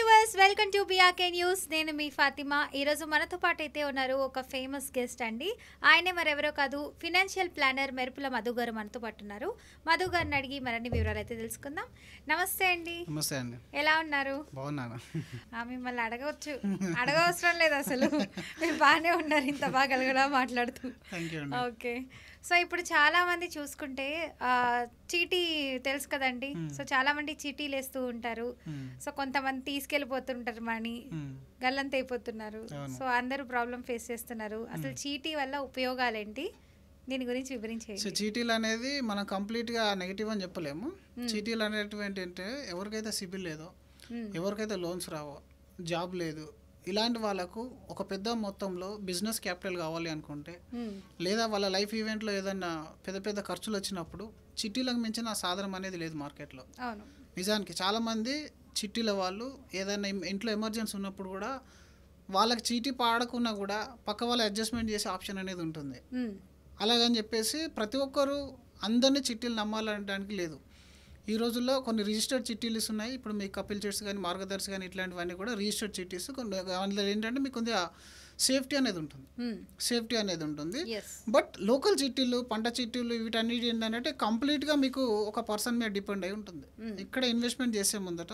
Viewers, welcome to BRK news. నేను మీ ఫాతిమా. ఈరోజు మనతో పాటు అయితే ఉన్నారు ఒక ఫేమస్ గెస్ట్ అండి. ఆయనే మరెవరో కాదు, ఫినాన్షియల్ ప్లానర్ మెరుపుల మధు గారు మనతో పాటు ఉన్నారు. మధు గారిని అడిగి మరిన్ని వివరాలు అయితే తెలుసుకుందాం. నమస్తే అండి. నమస్తే అండి. ఎలా ఉన్నారు? బాగున్నాను. మిమ్మల్ని అడగవసరం లేదు అసలు. మీరు బాగానే ఉన్నారు, ఇంత బాగా గలగలా మాట్లాడుతూ. ఓకే, సో ఇప్పుడు చాలా మంది చూసుకుంటే చీటీ తెలుసు కదండి. సో చాలా మంది చీటీలు వేస్తూ ఉంటారు. సో కొంతమంది తీసుకెళ్ళిపోతుంటారు మనీ, గల్లంత అయిపోతున్నారు. సో అందరూ ప్రాబ్లం ఫేస్ చేస్తున్నారు. అసలు చీటీ వల్ల ఉపయోగాలు ఏంటి, దీని గురించి వివరించేయండి. సో చీటీలు అనేది మనం కంప్లీట్గా నెగిటివ్ అని చెప్పలేము. చీటీలు అనేటువంటి అంటే ఎవరికైతే సిబిల్ లేదో, ఎవరికైతే లోన్స్ రావో, జాబ్ లేదు, ఇలాంటి వాళ్ళకు ఒక పెద్ద మొత్తంలో బిజినెస్ క్యాపిటల్ కావాలి అనుకుంటే, లేదా వాళ్ళ లైఫ్ ఈవెంట్లో ఏదన్నా పెద్ద పెద్ద ఖర్చులు వచ్చినప్పుడు చిట్టీలకు మించిన సాధనం అనేది లేదు మార్కెట్లో. నిజానికి చాలామంది చిట్టీల వాళ్ళు ఏదైనా ఇంట్లో ఎమర్జెన్సీ ఉన్నప్పుడు కూడా వాళ్ళకి చీటీ పాడకున్నా కూడా పక్క వాళ్ళు అడ్జస్ట్మెంట్ చేసే ఆప్షన్ అనేది ఉంటుంది. అలాగని చెప్పేసి ప్రతి ఒక్కరు అందరినీ చిట్టీలు నమ్మాలనడానికి లేదు. ఈ రోజుల్లో కొన్ని రిజిస్టర్డ్ చిట్టీలు ఉన్నాయి. ఇప్పుడు మీ కపిల్ చిట్స్ కానీ, మార్గదర్శి కానీ, ఇట్లాంటివన్నీ కూడా రిజిస్టర్డ్ చిట్టీస్. కొన్ని అందులో ఏంటంటే మీకు కొద్దిగా సేఫ్టీ అనేది ఉంటుంది. బట్ లోకల్ చిట్టీలు, పంట చిట్టీలు, వీటన్నిటి ఏంటంటే కంప్లీట్గా మీకు ఒక పర్సన్ మీద డిపెండ్ అయి ఉంటుంది. ఇక్కడ ఇన్వెస్ట్మెంట్ చేసే ముందట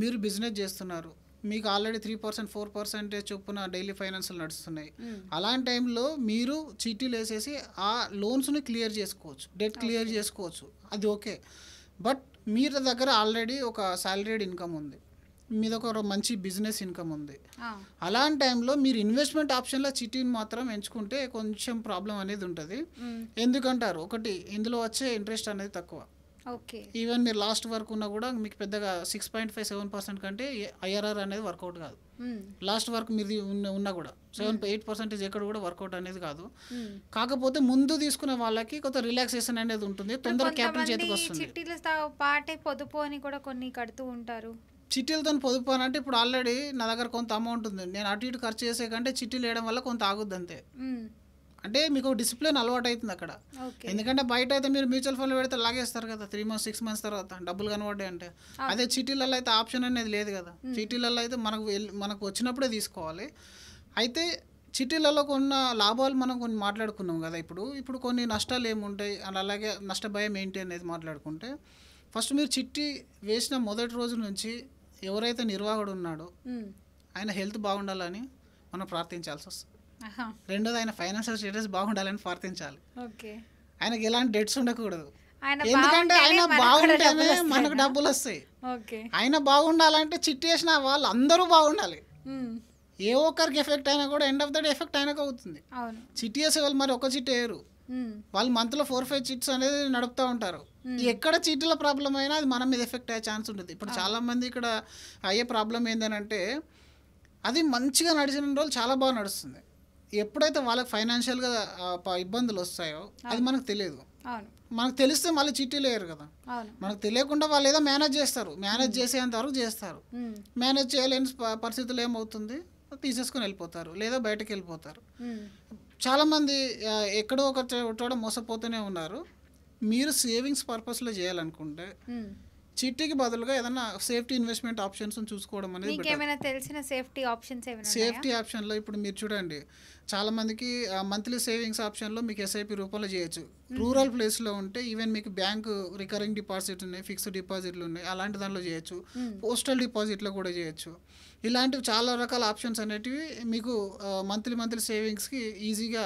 మీరు బిజినెస్ చేస్తున్నారు, మీకు ఆల్రెడీ 3%, 4% చొప్పున డైలీ ఫైనాన్షియల్ నడుస్తున్నాయి. అలాంటి టైంలో మీరు చీటీలు వేసేసి ఆ లోన్స్ని క్లియర్ చేసుకోవచ్చు, డెట్ క్లియర్ చేసుకోవచ్చు, అది ఓకే. బట్ మీరు దగ్గర ఆల్రెడీ ఒక సాలరీడ్ ఇన్కమ్ ఉంది, మీద ఒక మంచి బిజినెస్ ఇన్కమ్ ఉంది. అలాంటి టైంలో మీరు ఇన్వెస్ట్మెంట్ ఆప్షన్లో చిట్టీని మాత్రం ఎంచుకుంటే కొంచెం ప్రాబ్లం అనేది ఉంటుంది. ఎందుకంటారు, ఒకటి ఇందులో వచ్చే ఇంట్రెస్ట్ అనేది తక్కువ. ఈవెన్ మీరు లాస్ట్ వరకు ఉన్నా కూడా మీకు పెద్దగా 6.57% కంటే ఐఆర్ఆర్ అనేది వర్కౌట్ కాదు. లాస్ట్ వరకు మీరు ఉన్నా కూడా 7-8% ఎక్కడ కూడా వర్కౌట్ అనేది కాదు. కాకపోతే ముందు తీసుకునే వాళ్ళకి కొంత రిలాక్సేషన్ అనేది ఉంటుంది, తొందరగా క్యాపిటల్ చేతికి వస్తుంది. పొదుపు అని కూడా కొన్ని కడుతూ ఉంటారు. చిట్టీలతో పొదుపు అని అంటే ఇప్పుడు ఆల్రెడీ నా దగ్గర కొంత అమౌంట్ ఉంది, నేను అటు ఇటు ఖర్చు చేసే కంటే చిట్టీలు వేయడం వల్ల కొంత ఆగుద్ది అంతే. అంటే మీకు డిసిప్లిన్ అలవాటు అవుతుంది అక్కడ. ఎందుకంటే బయట అయితే మీరు మ్యూచువల్ ఫండ్లో పెడితే లాగేస్తారు కదా 3 months 6 months తర్వాత డబ్బులు కనబడ్డాయి అంటే. అదే చీటీలలో అయితే ఆప్షన్ అనేది లేదు కదా. చీటీలలో అయితే మనకు వచ్చినప్పుడే తీసుకోవాలి. అయితే చీటీలలో కొన్న లాభాలు మనం కొన్ని మాట్లాడుకున్నాం కదా. ఇప్పుడు కొన్ని నష్టాలు ఏముంటాయి అండ్ అలాగే నష్ట భయం ఏంటి అనేది మాట్లాడుకుంటే, ఫస్ట్ మీరు చిట్టి వేసిన మొదటి రోజు నుంచి ఎవరైతే నిర్వాహకుడు ఉన్నాడో ఆయన హెల్త్ బాగుండాలని మనం ప్రార్థించాల్సి వస్తుంది. రెండోది ఆయన ఫైనాన్షియల్ స్టేటస్ బాగుండాలని ప్రార్థించాలి. ఆయనకి ఎలాంటి డెట్స్ ఉండకూడదు, ఎందుకంటే ఆయన బాగుంటేనే మనకు డబ్బులు వస్తాయి. ఆయన బాగుండాలంటే చిట్టి వేసిన వాళ్ళు అందరూ బాగుండాలి. ఏ ఒక్కరికి ఎఫెక్ట్ అయినా కూడా end of the day effect ఆయనకు అవుతుంది. చిట్టి వేసే వాళ్ళు మరి ఒక చిట్టి వేయరు, వాళ్ళు మంత్లో 4-5 చిట్స్ అనేది నడుపుతూ ఉంటారు. ఎక్కడ చీటీల ప్రాబ్లం అయినా అది మన మీద ఎఫెక్ట్ అయ్యే ఛాన్స్ ఉంటుంది. ఇప్పుడు చాలామంది ఇక్కడ అయ్యే ప్రాబ్లం ఏంటంటే, అది మంచిగా నడిచిన రోజులు చాలా బాగా నడుస్తుంది, ఎప్పుడైతే వాళ్ళకి ఫైనాన్షియల్గా ఇబ్బందులు వస్తాయో అది మనకు తెలియదు. మనకు తెలిస్తే మళ్ళీ చీటీలు వేయరు కదా. మనకు తెలియకుండా వాళ్ళు ఏదో మేనేజ్ చేస్తారు, మేనేజ్ చేసేంత వరకు చేస్తారు. మేనేజ్ చేయలేని పరిస్థితులు ఏమవుతుంది, తీసేసుకొని వెళ్ళిపోతారు లేదా బయటకు వెళ్ళిపోతారు. చాలామంది ఎక్కడో ఒక చోట మోసపోతూనే ఉన్నారు. మీరు సేవింగ్స్ పర్పస్లో చేయాలనుకుంటే చిట్టీకి బదులుగా ఏదైనా సేఫ్టీ ఇన్వెస్ట్మెంట్ ఆప్షన్స్ చూసుకోవడం అనేది. తెలిసిన సేఫ్టీ ఆప్షన్లో ఇప్పుడు మీరు చూడండి, చాలా మందికి మంత్లీ సేవింగ్స్ ఆప్షన్లో మీకు ఎస్ఐపి రూపంలో చేయొచ్చు. రూరల్ ప్లేస్లో ఉంటే ఈవెన్ మీకు బ్యాంకు రికరింగ్ డిపాజిట్ ఉన్నాయి, ఫిక్స్డ్ డిపాజిట్లు ఉన్నాయి, అలాంటి దానిలో చేయొచ్చు. పోస్టల్ డిపాజిట్లో కూడా చేయొచ్చు. ఇలాంటివి చాలా రకాల ఆప్షన్స్ అనేటివి మీకు మంత్లీ సేవింగ్స్కి ఈజీగా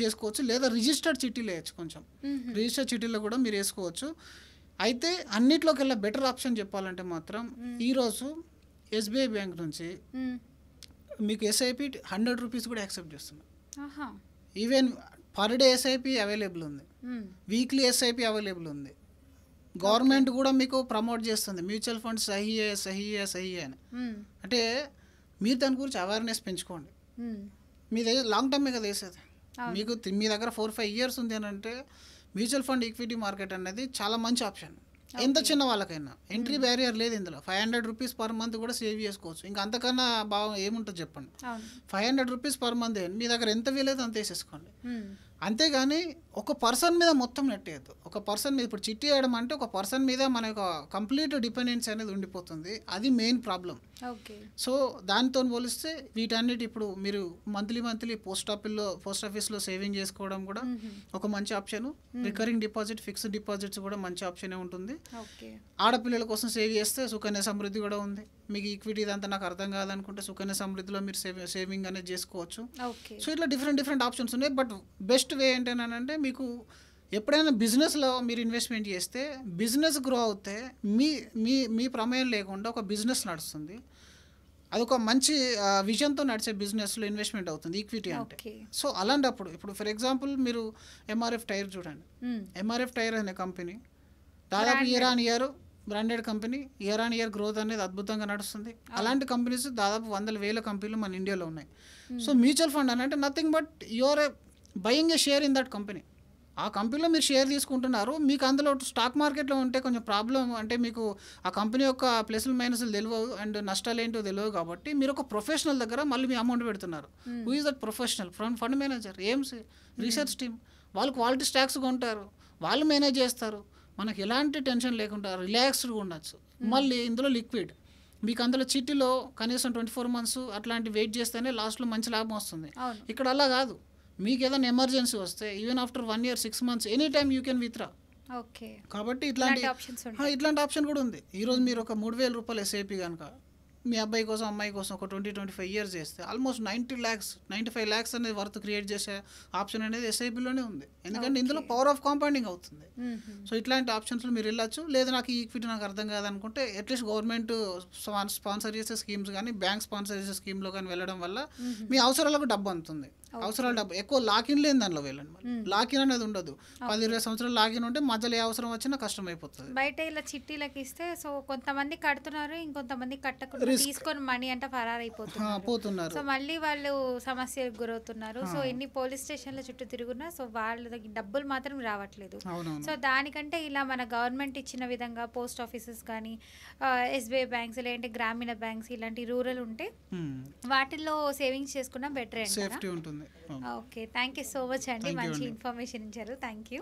చేసుకోవచ్చు. లేదా రిజిస్టర్డ్ చిట్టీలు వేయచ్చు, కొంచెం రిజిస్టర్డ్ చిట్టీలో కూడా మీరు వేసుకోవచ్చు. అయితే అన్నిట్లోకెల్లా బెటర్ ఆప్షన్ చెప్పాలంటే మాత్రం ఈరోజు ఎస్బీఐ బ్యాంక్ నుంచి మీకు ఎస్ఐపి 100 రూపీస్ కూడా యాక్సెప్ట్ చేస్తుంది. Even per day SIP available ఉంది, వీక్లీ ఎస్ఐపి అవైలబుల్ ఉంది. గవర్నమెంట్ కూడా మీకు ప్రమోట్ చేస్తుంది మ్యూచువల్ ఫండ్స్ సహీ అని. అంటే మీరు దాని గురించి అవేర్నెస్ పెంచుకోండి. మీ దగ్గర లాంగ్ టర్మే కదా వేసేది. మీకు మీ దగ్గర 4-5 years ఉంది అని అంటే మ్యూచువల్ ఫండ్ ఈక్విటీ మార్కెట్ అనేది చాలా మంచి ఆప్షన్. ఎంత చిన్న వాళ్ళకైనా ఎంట్రీ బ్యారియర్ లేదు ఇందులో. 500 రూపీస్ పర్ మంత్ కూడా సేవ్ చేసుకోవచ్చు. ఇంకా అంతకన్నా బాగా ఏముంటుంది చెప్పండి. 500 రూపీస్ పర్ మంత్ మీ దగ్గర ఎంత వీలైతే అంత వేసేసుకోండి. అంతేగాని ఒక పర్సన్ మీద మొత్తం నెట్టేయద్దు. ఒక పర్సన్ మీద ఇప్పుడు చిట్టి వేయడం అంటే ఒక పర్సన్ మీద మన యొక్క కంప్లీట్ డిపెండెన్సీ అనేది ఉండిపోతుంది. అది మెయిన్ ప్రాబ్లం. ఓకే. సో దానితో పోలిస్తే వీటన్నిటి ఇప్పుడు మీరు మంత్లీ పోస్ట్ ఆఫీస్లో సేవింగ్ చేసుకోవడం కూడా ఒక మంచి option. Recurring deposit, fixed deposits కూడా మంచి ఆప్షనే ఉంటుంది. ఓకే. ఆడపిల్లల కోసం సేవ్ చేస్తే సుకన్య సమృద్ధి కూడా ఉంది. మీకు ఈక్విటీ ఇదంతా నాకు అర్థం కాదనుకుంటే సుకన్య సమృద్ధిలో మీరు సేవింగ్ అనేది చేసుకోవచ్చు. ఓకే. సో ఇట్లా డిఫరెంట్ ఆప్షన్స్ ఉన్నాయి. బట్ బెస్ట్ వే ఏంటంటే మీకు ఎప్పుడైనా బిజినెస్లో మీరు ఇన్వెస్ట్మెంట్ చేస్తే బిజినెస్ గ్రో అవుతే మీ మీ మీ ప్రమేయం లేకుండా ఒక బిజినెస్ నడుస్తుంది. అదొక మంచి విజన్తో నడిచే బిజినెస్లో ఇన్వెస్ట్మెంట్ అవుతుంది ఈక్విటీ అంటే. సో అలాంటప్పుడు ఇప్పుడు ఫర్ ఎగ్జాంపుల్ మీరు ఎంఆర్ఎఫ్ టైర్ చూడండి. ఎంఆర్ఎఫ్ టైర్ అనే కంపెనీ దాదాపు year on year branded company, year on year growth అనేది అద్భుతంగా నడుస్తుంది. అలాంటి కంపెనీస్ దాదాపు 100,000 కంపెనీలు మన ఇండియాలో ఉన్నాయి. సో మ్యూచువల్ ఫండ్ అని అంటే nothing but your buying A share in that company. ఆ కంపెనీలో మీరు షేర్ తీసుకుంటున్నారు. మీకు అందులో స్టాక్ మార్కెట్లో ఉంటే కొంచెం ప్రాబ్లం, అంటే మీకు ఆ కంపెనీ యొక్క ప్లస్లు మైనస్లు తెలియవు అండ్ నష్టాలు ఏంటో తెలియవు. కాబట్టి మీరు ఒక ప్రొఫెషనల్ దగ్గర మళ్ళీ మీ అమౌంట్ పెడుతున్నారు. Who is that professional? Fund manager, AMC, research team. వాళ్ళు క్వాలిటీ స్టాక్స్ కొంటారు, వాళ్ళు మేనేజ్ చేస్తారు. మనకు ఎలాంటి టెన్షన్ లేకుండా రిలాక్స్డ్గా ఉండొచ్చు. మళ్ళీ ఇందులో లిక్విడ్, మీకు అందులో చిట్టిలో కనీసం 24 months అట్లాంటి వెయిట్ చేస్తేనే లాస్ట్లో మంచి లాభం వస్తుంది. ఇక్కడ అలా కాదు. మీకు ఏదైనా ఎమర్జెన్సీ వస్తే even after 1 year 6 months any time you can withdraw. Okay. కాబట్టి ఇట్లాంటి ఆప్షన్ కూడా ఉంది. ఈరోజు మీరు ఒక 3,000 రూపాయలు ఎస్ఐపి కనుక మీ అబ్బాయి కోసం అమ్మాయి కోసం ఒక 20-25 years చేస్తే ఆల్మోస్ట్ 90 lakhs 95 lakhs అనేది వర్త్ క్రియేట్ చేసే ఆప్షన్ అనేది ఎస్ఐపిలోనే ఉంది. ఎందుకంటే ఇందులో పవర్ ఆఫ్ కాంపౌండింగ్ అవుతుంది. సో ఇట్లాంటి ఆప్షన్స్లో మీరు వెళ్ళచ్చు. లేదా నాకు ఈక్విటీ నాకు అర్థం కాదనుకుంటే అట్లీస్ట్ గవర్నమెంట్ స్పాన్సర్ చేసే స్కీమ్స్ కానీ బ్యాంక్ స్పాన్సర్ చేసే స్కీమ్లో కానీ వెళ్ళడం వల్ల మీ అవసరాలకు డబ్బు అందుతుంది. అవసరాలు డబ్బు ఎక్కువ లాకిన్ లేని దానిలో వెళ్ళండి. మరి లాకిన్ అనేది ఉండదు. 10-20 సంవత్సరాలు లాకిన్ ఉంటే మధ్యలో ఏ అవసరం వచ్చినా కష్టం అయిపోతుంది. బయట ఇలా చిట్టీలకు ఇస్తే సో కొంతమంది కడుతున్నారు, ఇంకొంతమంది కట్టకుండా తీసుకొని మనీ అంటే ఫరారైపోతున్నారు. సో మళ్ళీ వాళ్ళు సమస్యలకు గురవుతున్నారు. సో ఎన్ని పోలీస్ స్టేషన్ల చుట్టూ తిరుగున్నా సో వాళ్ళకి డబ్బులు మాత్రం రావట్లేదు. సో దానికంటే ఇలా మన గవర్నమెంట్ ఇచ్చిన విధంగా పోస్ట్ ఆఫీసెస్ కానీ ఎస్బీఐ బ్యాంక్స్ లేదంటే గ్రామీణ బ్యాంక్స్ ఇలాంటి రూరల్ ఉంటే వాటిల్లో సేవింగ్స్ చేసుకున్నా బెటర్ అండి. సేఫ్టీ ఉంటుంది. Okay. Thank you so much అండి, మంచి ఇన్ఫర్మేషన్ ఇచ్చారు. Thank you.